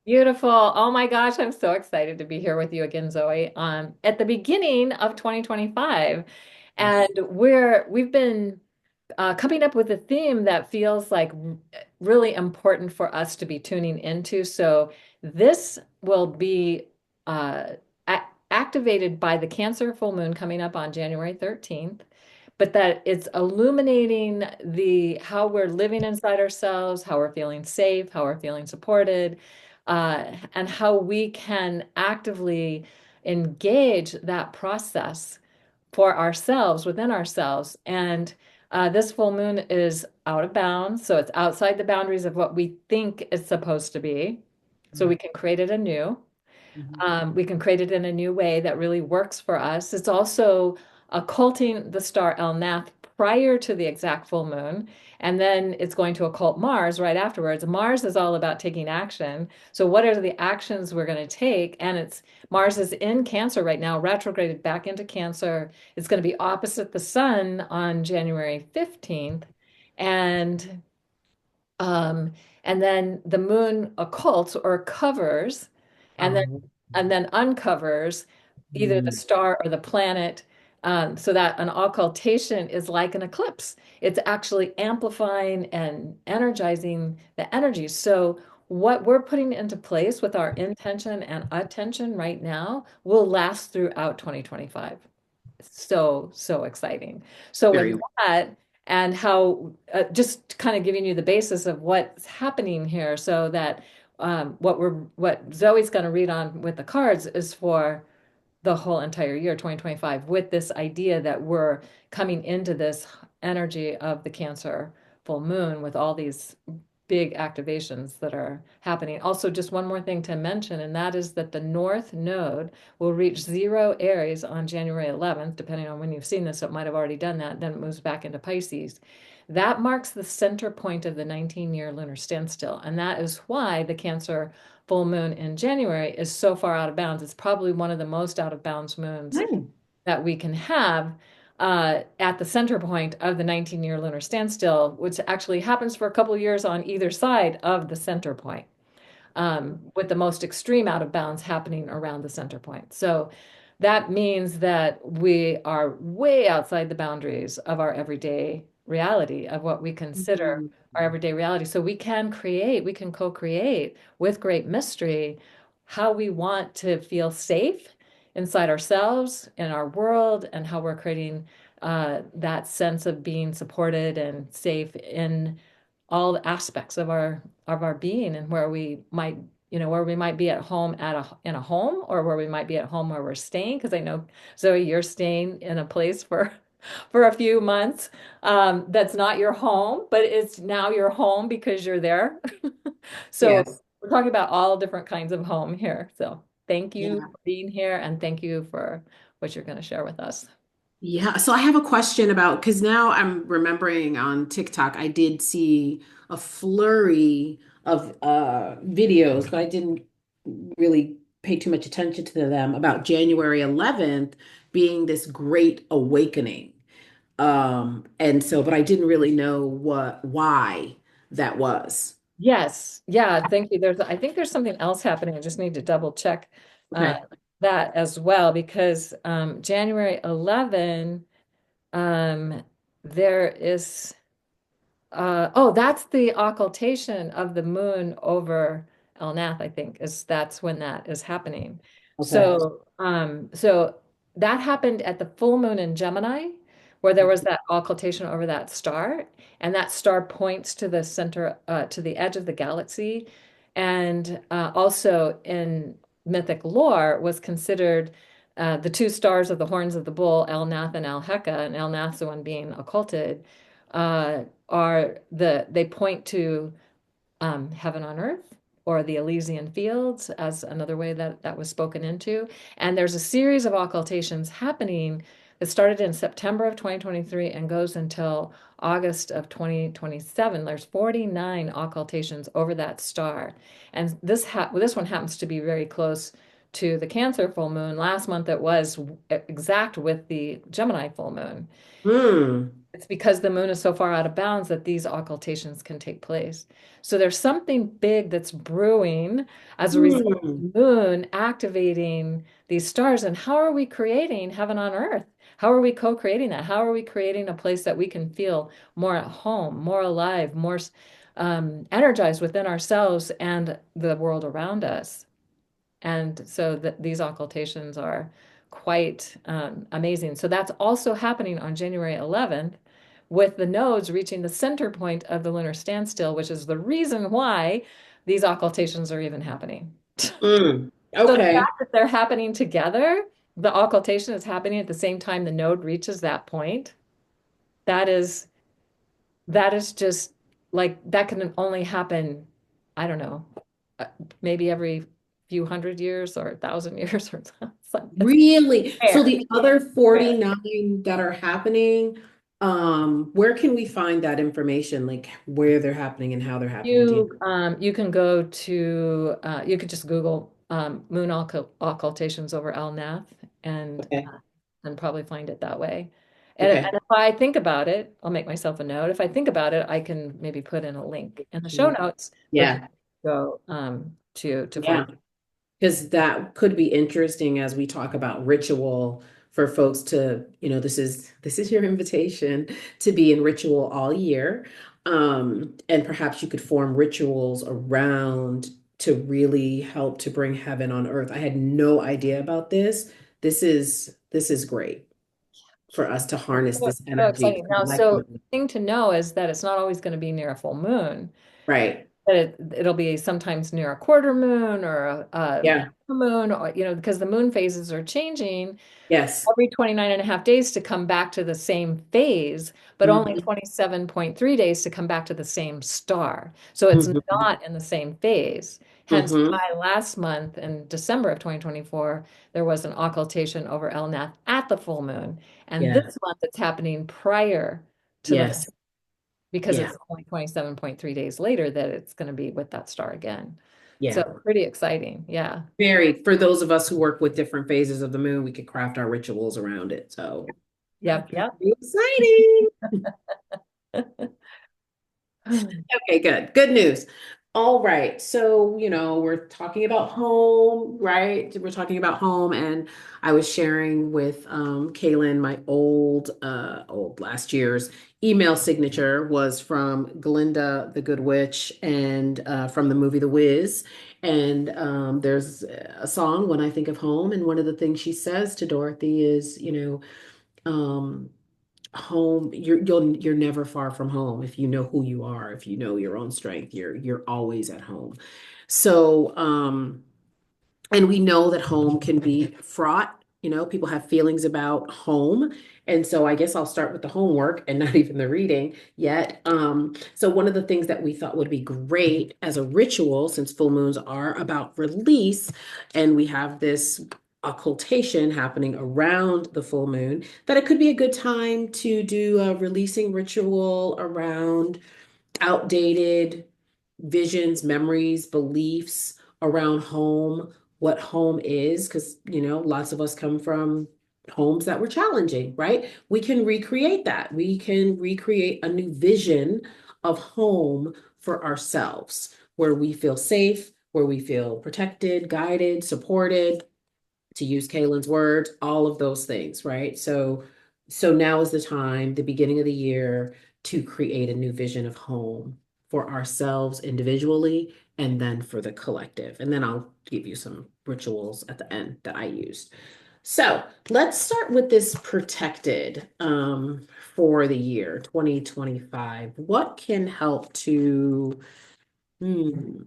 Beautiful. Oh my gosh, I'm so excited to be here with you again, Zoe. At the beginning of 2025, and we've been coming up with a theme that feels like really important for us to be tuning into. So this will be a activated by the Cancer full moon coming up on January 13th, but that it's illuminating the how we're living inside ourselves, how we're feeling safe, how we're feeling supported, and how we can actively engage that process for ourselves, within ourselves. And this full moon is out of bounds, so it's outside the boundaries of what we think it's supposed to be. So we Mhm. can create it anew. Mhm. We can create it in a new way that really works for us. It's also occulting the star Elnath prior to the exact full moon, and then it's going to occult Mars right afterwards. Mars is all about taking action. So, what are the actions we're going to take? And it's Mars is in Cancer right now, retrograded back into Cancer. It's going to be opposite the Sun on January 15th. And um, and then the moon occults or covers, and then Oh. uncovers either the Mhm. star or the planet. So that an occultation is like an eclipse. It's actually amplifying and energizing the energy. So what we're putting into place with our intention and attention right now will last throughout 2025. So exciting. So with Very. that and how just kind of giving you the basis of what's happening here so that what Zoe's going to read on with the cards is for the whole entire year 2025 with this idea that we're coming into this energy of the Cancer full moon with all these big activations that are happening. Also, just one more thing to mention, and that is that the North Node will reach zero Aries on January 11th, depending on when you've seen this, it might have already done that. Then it moves back into Pisces. That marks the center point of the 19-year lunar standstill. And that is why the Cancer full moon in January is so far out of bounds. It's probably one of the most out of bounds moons Nice. that we can have at the center point of the 19-year lunar standstill, which actually happens for a couple of years on either side of the center point, with the most extreme out of bounds happening around the center point. So that means that we are way outside the boundaries of our everyday reality, of what we consider Mhm. our everyday reality. So we can co-create with great mystery how we want to feel safe inside ourselves, in our world, and how we're creating that sense of being supported and safe in all aspects of our being and where we might where we might be at home in a home or where we might be at home where we're staying because I know Zoe you're staying in a place for for a few months that's not your home but it's now your home because you're there so Yes. we're talking about all different kinds of home here so thank you Yeah. for being here and thank you for what you're going to share with us. Yeah. So I have a question about because now I'm remembering on TikTok, I did see a flurry of videos, but I didn't really pay too much attention to them about January 11th being this great awakening. And so, but I didn't really know why that was. Yes. Yeah. Thank you. I think there's something else happening. I just need to double check uh, Okay. that as well because January 11, um, there is, oh, that's the occultation of the moon over Elnath, I think, that's when that is happening. Okay. So that happened at the full moon in Gemini, where there was that occultation over that star, and that star points to the center, to the edge of the galaxy, and also in mythic lore was considered the two stars of the horns of the bull, Elnath and Alheka, and Elnath's the one being occulted they point to heaven on earth or the Elysian fields as another way that that was spoken into. And there's a series of occultations happening that started in September of 2023 and goes until August of 2027. There's 49 occultations over that star. And this one happens to be very close to the Cancer full moon. Last month it was exact with the Gemini full moon. Hmm. It's because the moon is so far out of bounds that these occultations can take place. So there's something big that's brewing as a result of Hmm. the moon activating these stars. And how are we creating heaven on earth? How are we co-creating that? How are we creating a place that we can feel more at home, more alive, more energized within ourselves and the world around us? And so these occultations are quite amazing. So that's also happening on January 11th with the nodes reaching the center point of the lunar standstill, which is the reason why these occultations are even happening. Hmm. So the Okay. fact that they're happening together, the occultation is happening at the same time the node reaches that point, that is that is just like that can only happen, I don't know, uh, maybe every few hundred years or 1,000 years or something. It's Really? So rare. the other Rare. 49 that are happening, where can we find that information? Like where they're happening and how they're happening? Do you? You can go to you could just Google moon occultations over Elnath Okay. and probably find it that way. And Okay. if I think about it, I'll make myself a note. If I think about it, I can maybe put in a link in the show notes for Yeah. people to go to find. Yeah. Because that could be interesting as we talk about ritual for folks to, this is your invitation to be in ritual all year. And perhaps you could form rituals around to really help to bring heaven on earth. I had no idea about this. This is great for us to harness So this so energy exciting. Now, so the collectively. thing to know is that it's not always going to be near a full moon. Right. But it'll be sometimes near a quarter moon or a Yeah. moon, or, because the moon phases are changing Yes. every 29 and a half days to come back to the same phase, but only Mhm. 27.3 days to come back to the same star. So it's Mhm. not in the same phase. Hence Mhm. why last month in December of 2024, there was an occultation over Elnath at the full moon. And Yeah. this month it's happening prior to the Yes. because Yeah. it's only 27.3 days later that it's going to be with that star again. So Yeah. pretty exciting. Yeah. Very, for those of us who work with different phases of the moon, we could craft our rituals around it. So Yep. Yep. exciting. Okay, good. Good news. All right. So, we're talking about home, right? We're talking about home. And I was sharing with Kaylin my old last year's email signature was from Glinda the Good Witch and from the movie The Wiz. And there's a song, When I Think of Home. And one of the things she says to Dorothy is, um, home, you're never far from home if you know who you are, if you know your own strength, you're always at home. So and we know that home can be fraught. People have feelings about home. And so I guess I'll start with the homework and not even the reading yet. So one of the things that we thought would be great as a ritual, since full moons are about release, and we have this occultation happening around the full moon, that it could be a good time to do a releasing ritual around outdated visions, memories, beliefs around home, what home is, because, lots of us come from homes that were challenging, right? We can recreate that. We can recreate a new vision of home for ourselves where we feel safe, where we feel protected, guided, supported, to use Kaylin's words, all of those things, right? So now is the time, the beginning of the year, to create a new vision of home for ourselves individually and then for the collective. And then I'll give you some rituals at the end that I used. So let's start with this protected for the year 2025. What can help to hmm,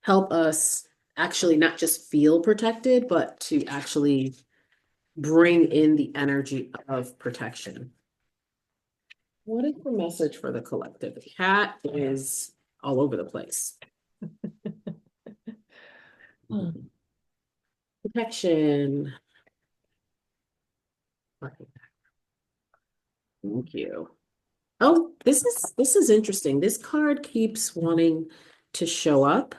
help us actually not just feel protected, but to actually bring in the energy of protection? What is the message for the collective? The cat is all over the place. Hmm. Protection. Okay, thank you. Oh, this is interesting. This card keeps wanting to show up.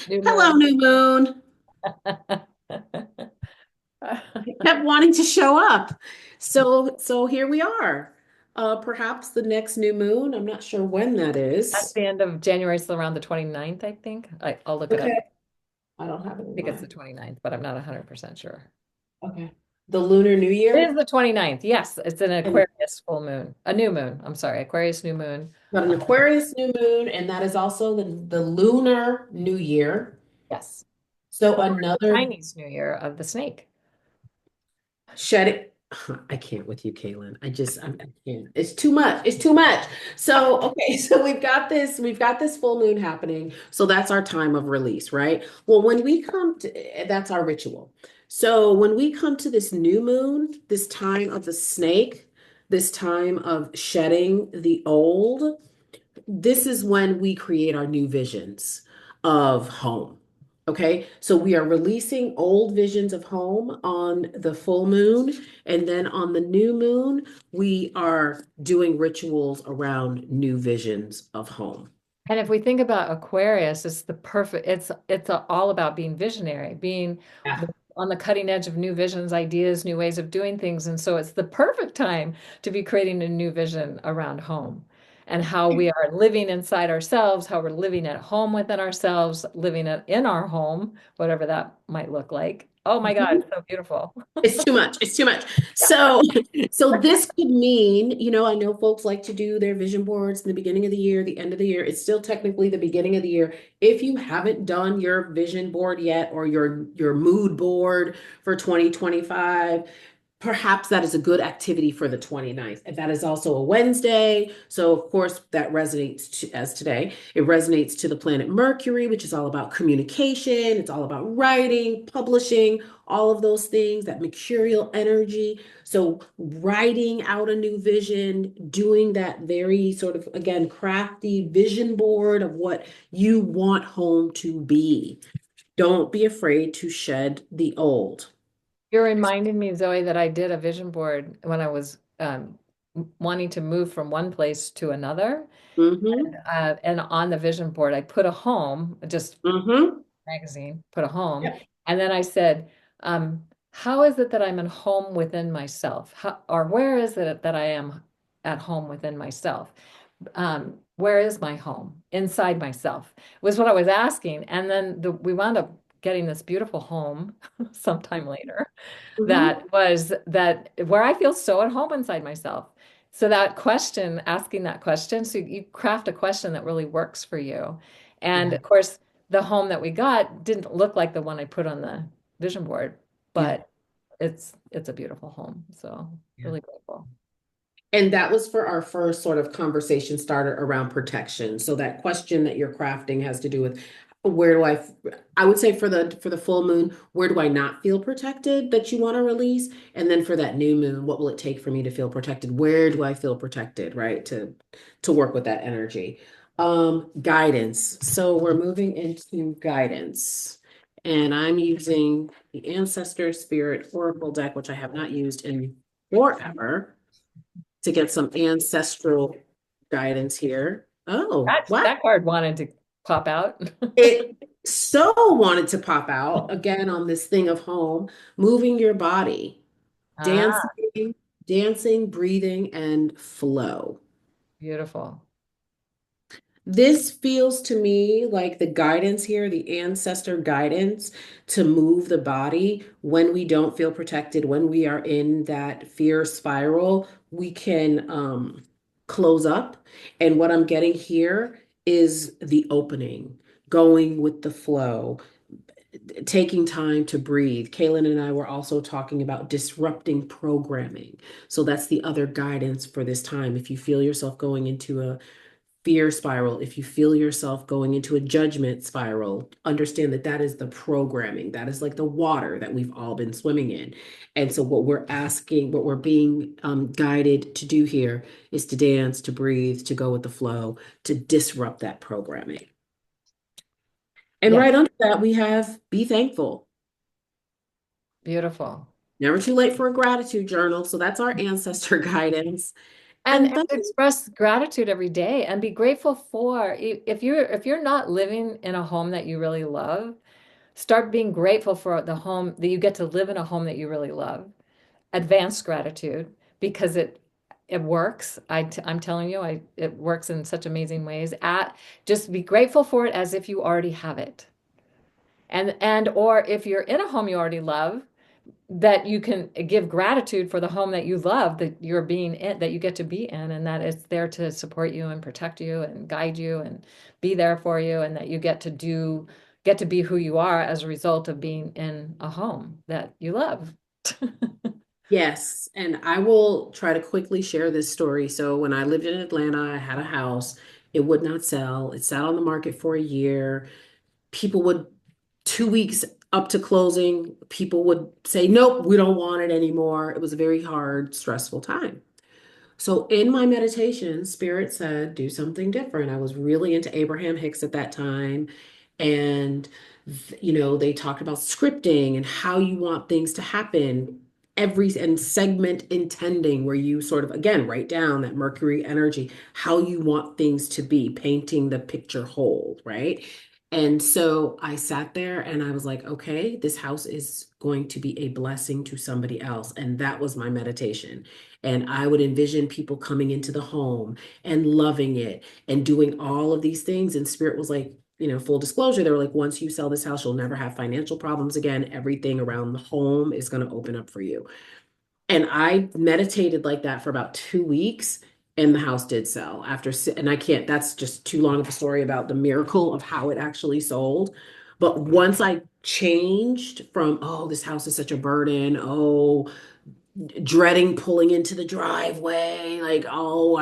New Hello, moon. new moon. Kept wanting to show up. So here we are. Perhaps the next new moon. I'm not sure when that That's is. the end of January, so around the 29th, I think. I'll look it up. Okay. I I don't have it in think it's my. the 29th, but I'm not 100% sure. Okay. The Lunar New It is Year. the 29th. Yes, it's an And Aquarius full moon. A new moon. I'm sorry, Aquarius new moon. got an Uh, Aquarius new moon, and that is also the Lunar New Year. yes. So Or another Chinese New Year of the snake. shedding. I can't with you, Kaylin. I can't. It's too much. It's too much. So, okay, so we've got this full moon happening. So that's our time of release, right? Well, when we come to, that's our ritual. So when we come to this new moon, this time of the snake, this time of shedding the old, this is when we create our new visions of home. Okay, so we are releasing old visions of home on the full moon, and then on the new moon, we are doing rituals around new visions of home. And if we think about Aquarius, it's the perfect, all about being visionary, being Yeah. on the cutting edge of new visions, ideas, new ways of doing things. And so it's the perfect time to be creating a new vision around home and how we are living inside ourselves, how we're living at home within ourselves, living in our home, whatever that might look like. Oh my God, Mhm. it's so beautiful. It's too much. It's too much. So, so this could mean, I know folks like to do their vision boards in the beginning of the year, the end of the year. It's still technically the beginning of the year. If you haven't done your vision board yet or your mood board for 2025, perhaps that is a good activity for the 29th. And that is also a Wednesday. So, of course, that resonates as today. It resonates to the planet Mercury, which is all about communication. It's all about writing, publishing, all of those things, that mercurial energy. So, writing out a new vision, doing that very sort of, again, crafty vision board of what you want home to be. Don't be afraid to shed the old. You're reminding me, Zoe, that I did a vision board when I was wanting to move from one place to another. Mm-hmm. And on the vision board, I put a home, just Mm-hmm. magazine, put a home. Yep. And then I said, how is it that I'm at home within myself? Or where is it that I am at home within myself? Where is my home inside myself was what I was asking. And then we wound up getting this beautiful home sometime later Mm-hmm. that was that where I feel so at home inside myself. So that question, asking that question, so you craft a question that really works for you. And Yeah. of course, the home that we got didn't look like the one I put on the vision board, Yeah. but it's a beautiful home. So Yeah. really grateful. And that was for our first sort of conversation starter around protection. So that question that you're crafting has to do with where do I would say for the full moon, where do I not feel protected that you want to release? And then for that new moon, what will it take for me to feel protected? Where do I feel protected, right? To work with that energy. Guidance. So we're moving into guidance. And I'm using the Ancestor Spirit Oracle deck, which I have not used in forever, to get some ancestral guidance here. Oh, wow. That card wanted to pop out. It so wanted to pop out again on this thing of home, moving your body, Ah, dancing, dancing, breathing, and flow. beautiful. This feels to me like the guidance here, the ancestor guidance to move the body when we don't feel protected, when we are in that fear spiral, we can close up. And what I'm getting here is the opening, going with the flow, taking time to breathe. Kaylin and I were also talking about disrupting programming. So that's the other guidance for this time. If you feel yourself going into a fear spiral, if you feel yourself going into a judgment spiral, understand that that is the programming. That is like the water that we've all been swimming in. And so, what we're being guided to do here is to dance, to breathe, to go with the flow, to disrupt that programming. And Yes, right under that, we have be thankful. beautiful. Never too late for a gratitude journal. So that's our ancestor guidance. And, And and then, express gratitude every day and be grateful for if you're not living in a home that you really love, start being grateful for the home that you get to live in a home that you really love. Advanced gratitude because it works. I'm telling you, it works in such amazing ways. Just be grateful for it as if you already have it. And or if you're in a home you already love, that you can give gratitude for the home that you love, that you're being in, that you get to be in, and that it's there to support you and protect you and guide you and be there for you, and that you get to be who you are as a result of being in a home that you love. yes, and I will try to quickly share this story. So when I lived in Atlanta, I had a house. It would not sell. It sat on the market for a year. People would, 2 weeks up to closing, people would say, nope, we don't want it anymore. It was a very hard, stressful time. So in my meditation, Spirit said, do something different. I was really into Abraham Hicks at that time. And, they talked about scripting and how you want things to happen. And segment intending, where you sort of, again, write down that Mercury energy, how you want things to be, painting the picture whole, right? And so I sat there and I was like, okay, this house is going to be a blessing to somebody else. And that was my meditation. And I would envision people coming into the home and loving it and doing all of these things. And Spirit was like, full disclosure, they were like, once you sell this house, you'll never have financial problems again. Everything around the home is going to open up for you. And I meditated like that for about 2 weeks. And the house did sell and I can't, that's just too long of a story about the miracle of how it actually sold. But once I changed from, oh, this house is such a burden, oh, dreading pulling into the driveway. Like, oh,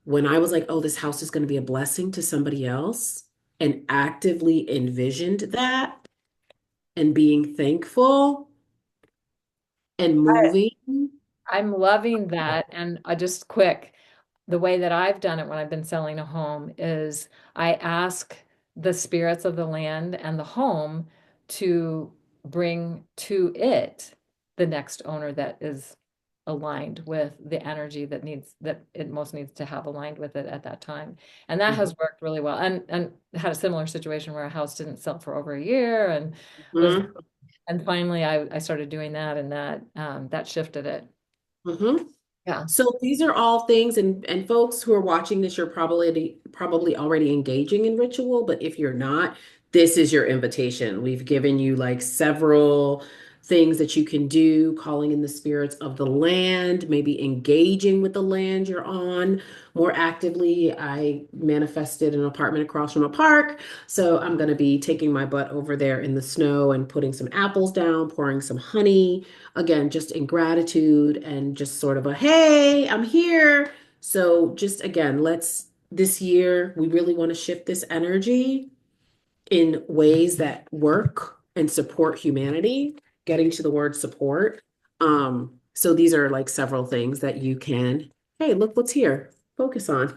when I was like, oh, this house is going to be a blessing to somebody else, and actively envisioned that and being thankful and moving. I'm loving that. And just quick, the way that I've done it when I've been selling a home is I ask the spirits of the land and the home to bring to it the next owner that is aligned with the energy that it most needs to have aligned with it at that time. And that has worked really well. And had a similar situation where a house didn't sell for over a year and was Mhm. and finally I started doing that, and that shifted it. Mhm. Yeah. So these are all things, and folks who are watching this, you're probably already engaging in ritual, but if you're not, this is your invitation. We've given you like several things that you can do, calling in the spirits of the land, maybe engaging with the land you're on more actively. I manifested an apartment across from a park, so I'm going to be taking my butt over there in the snow and putting some apples down, pouring some honey, again, just in gratitude and just sort of a, hey, I'm here. So just again, this year, we really want to shift this energy in ways that work and support humanity, getting to the word support. So these are like several things that you can, hey, look what's here, focus on.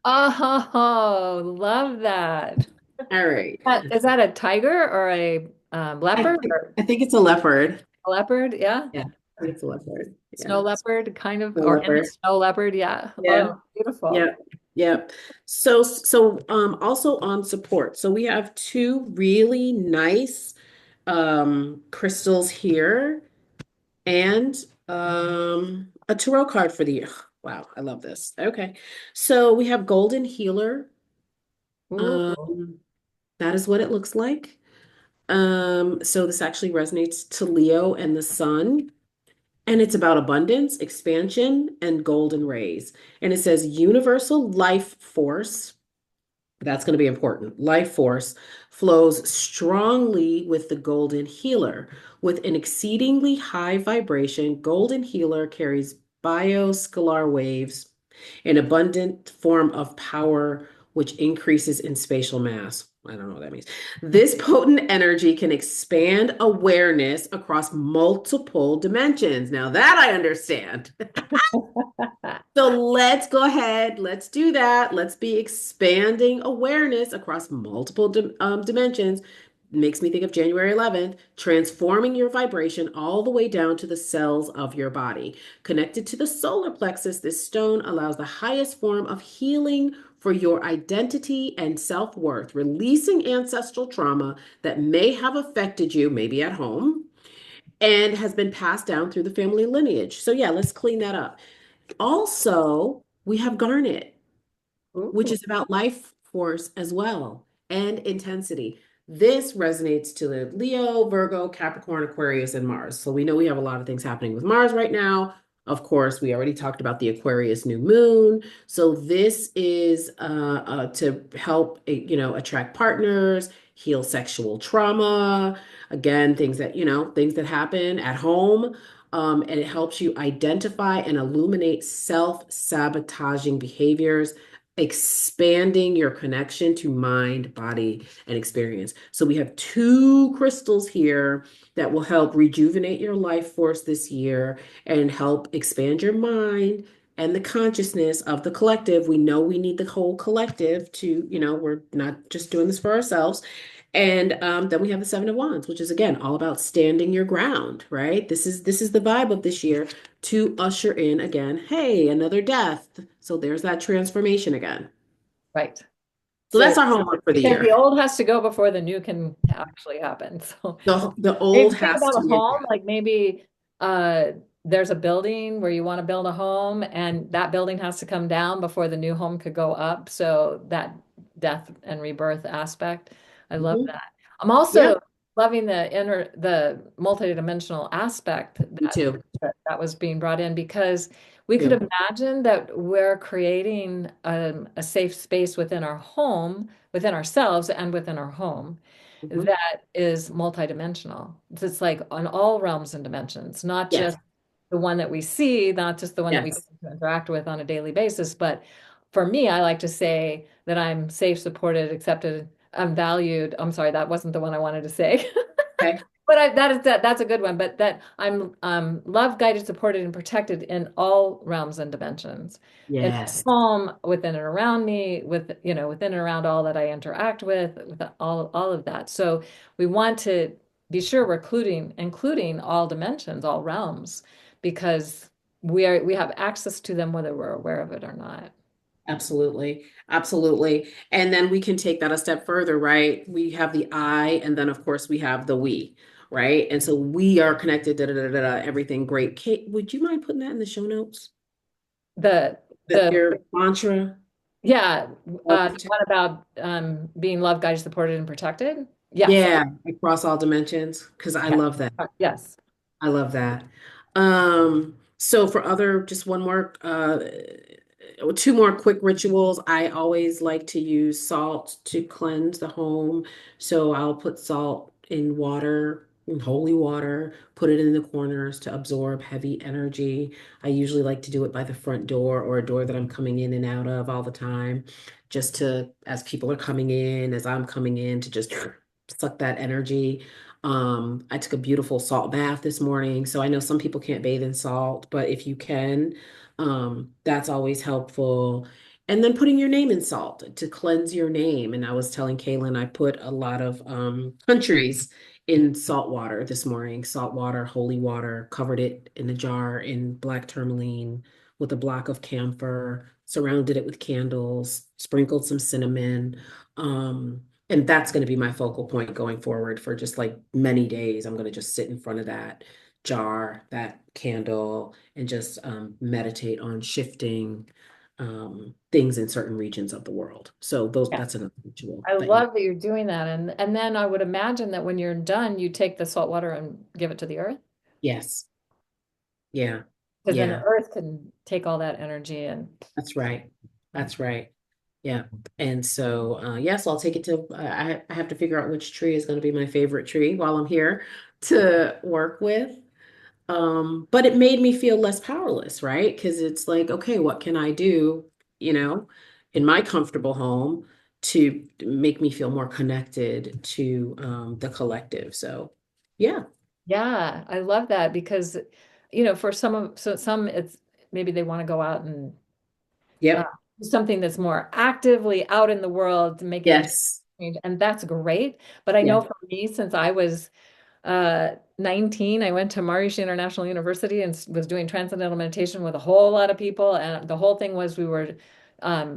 Oh, love that. All right. Is that a tiger or a leopard or I think it's a leopard. a leopard? Yeah. Yeah, I think it's a leopard. Snow Yeah. leopard, kind of, A or in a leopard. snow leopard. Yeah. Yeah. Oh, beautiful. Yeah, yeah. So also on support. So we have two really nice crystals here and a tarot card for the year. Wow, I love this. Okay. So we have Golden Healer. Ooh. Um that is what it looks like. So this actually resonates to Leo and the Sun. And it's about abundance, expansion, and golden rays. And it says universal life force. That's going to be important. Life force flows strongly with the golden healer. With an exceedingly high vibration, golden healer carries bioscalar waves, an abundant form of power which increases in spatial mass. I don't know what that means. This potent energy can expand awareness across multiple dimensions. Now that I understand. So let's go ahead. Let's do that. Let's be expanding awareness across multiple dimensions. makes me think of January 11th, transforming your vibration all the way down to the cells of your body. Connected to the solar plexus, this stone allows the highest form of healing for your identity and self-worth, releasing ancestral trauma that may have affected you, maybe at home, and has been passed down through the family lineage. So, yeah, let's clean that up. Also, we have garnet, which Ooh. is about life force as well and intensity. This resonates to the Leo, Virgo, Capricorn, Aquarius, and Mars. So we know we have a lot of things happening with Mars right now. Of course, we already talked about the Aquarius new moon. So this is to help, attract partners, heal sexual trauma. Again, things that happen at home. And it helps you identify and illuminate self-sabotaging behaviors, expanding your connection to mind, body, and experience. So we have two crystals here that will help rejuvenate your life force this year and help expand your mind and the consciousness of the collective. We know we need the whole collective to, we're not just doing this for ourselves. And then we have the Seven of Wands, which is again all about standing your ground, right? This is the vibe of this year to usher in again, hey, another death. So there's that transformation again. Right. So So that's our homework for the because the year. old has to go before the new can actually happen. So The maybe old think has about to, a home, like maybe uh there's a building where you want to build a home and that building has to come down before the new home could go up. So that death and rebirth aspect, I love Mhm. that. I'm Yeah, also loving the multidimensional aspect me too. that was being brought in because we could Too. imagine that we're creating a safe space within our home, within ourselves and within our home Mhm. that is multidimensional. It's like on all realms and dimensions, not Yes, just the one that we see, not just the one that we yes. interact with on a daily basis. But for me, I like to say that I'm safe, supported, accepted, I'm valued. I'm sorry, that wasn't the one I wanted to say. Okay. But that's a good one. But that I'm loved, guided, supported, and protected in all realms and dimensions. In my Yes, home, within and around me, within and around all that I interact with all of that. So we want to be sure we're including all dimensions, all realms, because we have access to them whether we're aware of it or not. absolutely. Absolutely. And then we can take that a step further, right? We have the I, and then of course we have the we, right? And so we are connected, da da da da, da, everything great. Kate, would you mind putting that in the show notes? The That the your mantra Yeah, of the protect. one about being loved, guided, supported, and protected. Yes, Yeah, across all dimensions, because I yeah, love that. yes. I love that. So for other, just one more, two more quick rituals. I always like to use salt to cleanse the home. So I'll put salt in water, in holy water, put it in the corners to absorb heavy energy. I usually like to do it by the front door or a door that I'm coming in and out of all the time, just to, as people are coming in, as I'm coming in, to just suck that energy. I took a beautiful salt bath this morning. So I know some people can't bathe in salt, but if you can, that's always helpful. And then putting your name in salt to cleanse your name. And I was telling Kaylin, I put a lot of countries in salt water this morning, salt water, holy water, covered it in a jar in black tourmaline with a block of camphor, surrounded it with candles, sprinkled some cinnamon. And that's going to be my focal point going forward for just like many days. I'm going to just sit in front of that jar, that candle, and just meditate on shifting things in certain regions of the world. So those Yeah. that's another ritual I that you. love that you're doing that. And then I would imagine that when you're done, you take the salt water and give it to the earth. Yes. Yeah. Because then the Yeah. earth can take all that energy and That's right. That's right. Yeah. And so yes, I'll take it to I have to figure out which tree is going to be my favorite tree while I'm here to work with. But it made me feel less powerless, right? Because it's like, okay, what can I do, you know, in my comfortable home to make me feel more connected to the collective. So, yeah. yeah, I love that because for some it's maybe they want to go out and uh, Yep. do something that's more actively out in the world to make it Yes. and that's great. But I know Yeah. for me, since I was 19, I went to Maharishi International University and was doing transcendental meditation with a whole lot of people. And the whole thing was we were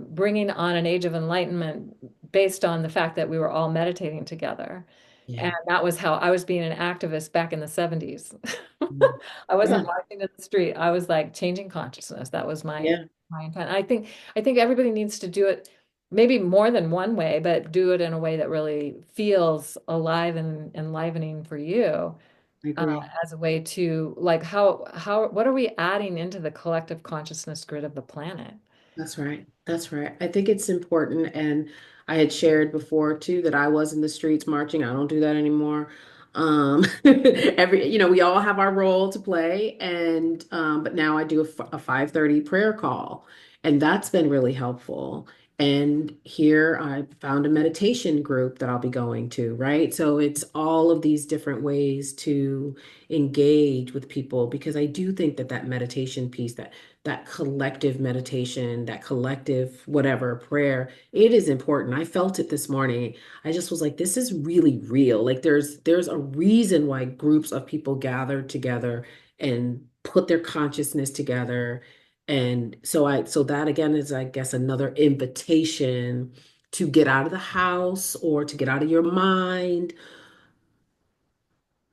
bringing on an age of enlightenment based on the fact that we were all meditating together. And Yeah. that was how I was being an activist back in the 70s. Mm. I wasn't Yeah. marching in the street. I was like changing consciousness. That was Yeah. my intent. I think everybody needs to do it maybe more than one way, but do it in a way that really feels alive and enlivening for you, I agree. as a way to like what are we adding into the collective consciousness grid of the planet? That's right. That's right. I think it's important. And I had shared before too that I was in the streets marching. I don't do that anymore. We all have our role to play. And but now I do a 5:30 prayer call. And that's been really helpful. And here I found a meditation group that I'll be going to, right? So it's all of these different ways to engage with people because I do think that that meditation piece, that collective meditation, that collective whatever prayer, it is important. I felt it this morning. I just was like, this is really real. Like there's a reason why groups of people gather together and put their consciousness together. And so that again is, I guess, another invitation to get out of the house or to get out of your mind,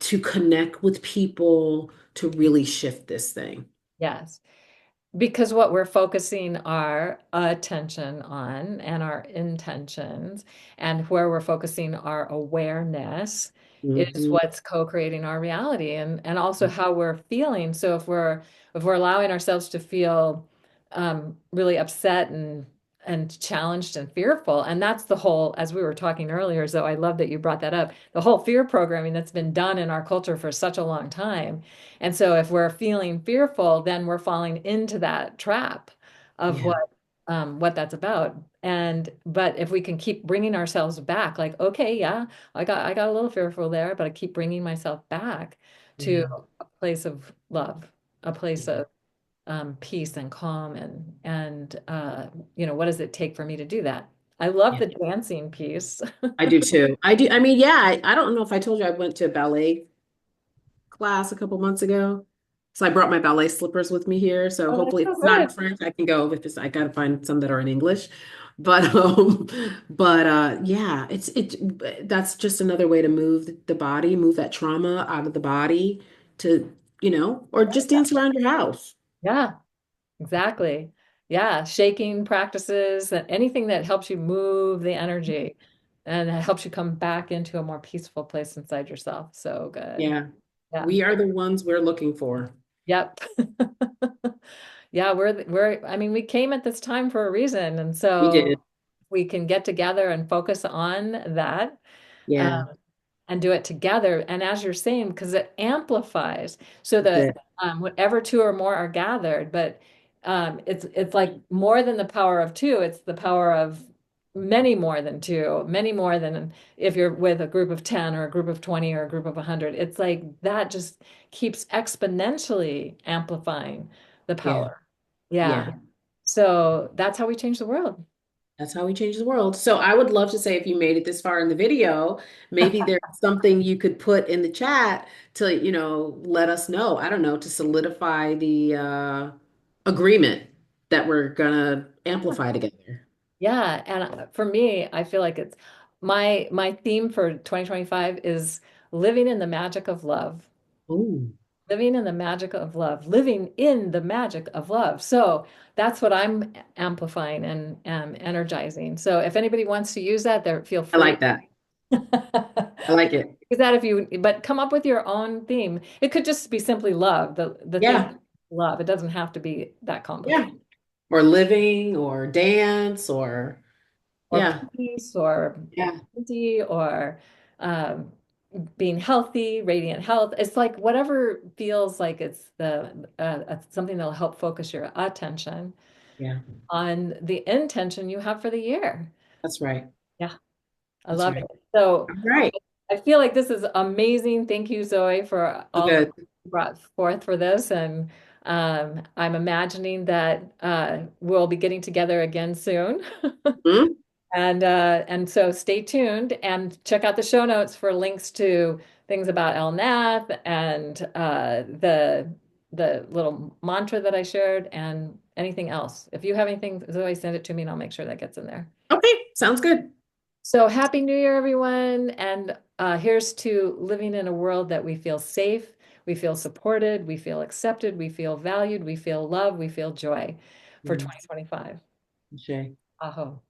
to connect with people, to really shift this thing. Yes. Because what we're focusing our attention on and our intentions and where we're focusing our awareness is Mhm. what's co-creating our reality and also how we're feeling. So if we're allowing ourselves to feel really upset and challenged and fearful, and that's the whole, as we were talking earlier, so I love that you brought that up, the whole fear programming that's been done in our culture for such a long time. And so if we're feeling fearful, then we're falling into that trap of Yeah. what that's about. And but if we can keep bringing ourselves back, like, okay, yeah, I got a little fearful there, but I keep bringing myself back to Yeah. a place of love, a place Yeah. of peace and calm and what does it take for me to do that? I love Yeah. the dancing piece. I do too. I do. I mean, yeah, I don't know if I told you I went to a ballet class a couple months ago. So I brought my ballet slippers with me here. So Oh, that's hopefully if so it's not in good. French, I can go if it's I gotta find some that are in English. But yeah, that's just another way to move the body, move that trauma out of the body to, or just dance around your house. Yeah. Exactly. Yeah, shaking practices, anything that helps you move the energy and that helps you come back into a more peaceful place inside yourself. So good. Yeah. Yeah. We are the ones we're looking for. Yep. Yeah, I mean, we came at this time for a reason. And We so did. we can get together and focus on that. uh, Yeah, and do it together. And as you're saying, because it amplifies, so that's that it. whatever two or more are gathered, but it's like more than the power of two. It's the power of many more than two, many more than if you're with a group of 10 or a group of 20 or a group of 100. It's like that just keeps exponentially amplifying the Yeah, power. Yeah. yeah. So that's how we change the world. That's how we change the world. So I would love to say if you made it this far in the video, maybe there's something you could put in the chat to, let us know. I don't know, to solidify the agreement that we're gonna amplify together. Yeah, and for me, I feel like it's my theme for 2025 is living in the magic of love. Oh, Living in the magic of love, living in the magic of love. So that's what I'm amplifying and energizing. So if anybody wants to use that, there feel I free. like that. I Use like it. that if you, but come up with your own theme. It could just be simply love. The theme Yeah, love. It doesn't have to be that yeah. complicated. Or living or dance or Or yeah, peace or yeah, plenty or um, being healthy, radiant health. It's like whatever feels like it's the something that'll help focus your attention yeah. on the intention you have for the year. That's right. Yeah, I That's love right. it. So All right. I feel like this is amazing. Thank you, Zoe, for So all that good. you brought forth for this. And I'm imagining that we'll be getting together again soon. Hmm? And so stay tuned and check out the show notes for links to things about Elnath and the little mantra that I shared and anything else. If you have anything, Zoe, send it to me and I'll make sure that gets in there. Okay, sounds good. So happy New Year, everyone. And here's to living in a world that we feel safe, we feel supported, we feel accepted, we feel valued, we feel love, we feel joy for Mm, 2025. Shay. Aho.